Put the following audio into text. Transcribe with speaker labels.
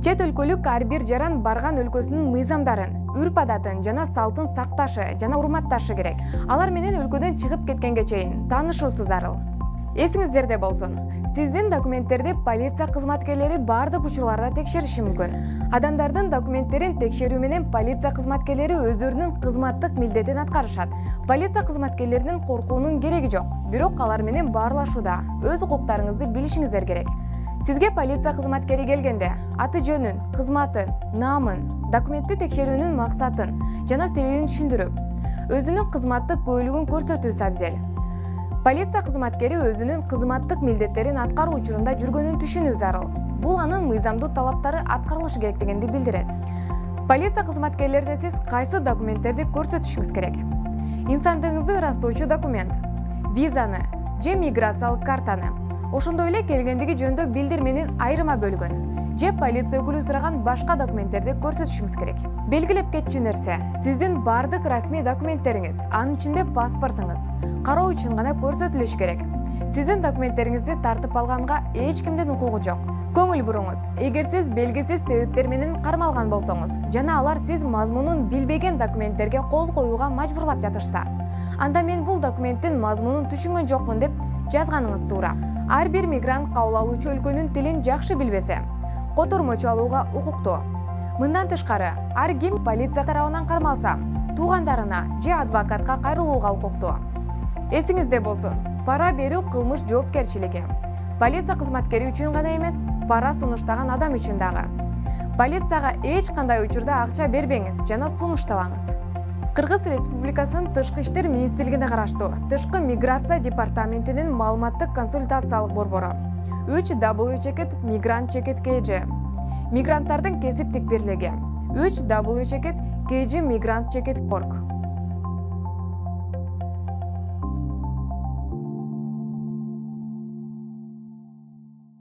Speaker 1: Чет өлкөлүк ар бир жаран барган өлкөсүнүн мыйзамдарын, үрп адатын жана салтын сакташы жана урматташы керек. Алар менен өлкөдөн чыгып кеткенге чейин таанышуусу зарыл. Эсиңиздерде болсун, сиздин документтерди полиция кызматкерлери бардык учурларда текшериши мүмкүн. Адамдардын документтерин текшерүү менен полиция кызматкерлери өздөрүнүн кызматтык милдетин аткарышат. Полиция кызматкерлеринин коркуунун кереги жок, бирок алар менен баарлашууда өз укуктарыңызды билишиңиздер керек. Сизге полиция кызматкери келгенде аты жөнүн, кызматын, наамын, документти текшерүүнүн максатын жана себебин түшүндүрүп, өзүнүн кызматтык көөлүгүн көрсөтүүсү абзел. Полиция кызматкери өзүнүн кызматтык милдеттерин аткаруу учурунда жүргөнүн түшүнүү зарыл. Бул анын мыйзамдуу талаптары аткарылышы керек дегенди билдирет. Полиция кызматкерлерине сиз кайсы документтерди көрсөтүшүңүз керек? Инсандыгыңызды ырастоочу документ, визаны же миграциялык картаны, ошондой эле келгендиги жөнүндө билдирменин айырма бөлүгүн же полиция өкүлү сураган башка документтерди көрсөтүшүңүз керек. Белгилеп кетчү нерсе, сиздин бардык расмий документтериңиз, анын ичинде паспортуңуз, кароо үчүн гана көрсөтүлүшү керек. Сиздин документтериңизди тартып алганга эч кимдин укугу жок. Көңүл буруңуз. Эгер сиз белгисиз себептер менен кармалган болсоңуз, жана алар сиз мазмунун билбеген документтерге кол коюуга мажбурлап жатышса, анда мен бул документтин мазмунун түшүнгөн жокмун деп жазганыңыз туура. Ар бир мигрант кабыл алуучу өлкөнүн тилин жакшы билбесе, котормочу алууга укуктуу. Мындан тышкары, ар ким полиция тарабынан кармалса, туугандарына же адвокатка кайрылууга укуктуу. Эсиңизде болсун, пара берүү кылмыш жоопкерчилиги. Полиция кызматкери үчүн гана эмес, пара сунуштаган адам үчүн дагы. Полицияга эч кандай учурда акча бербеңиз жана сунуштабаңыз. Кыргыз Республикасынын Тышкы иштер министрлигине караштуу Тышкы миграция департаментинин маалыматтык консультациялык борбору 3W-Migrant-KG Мигранттардын кесиптик бирлиги 3W-KG Migrant-org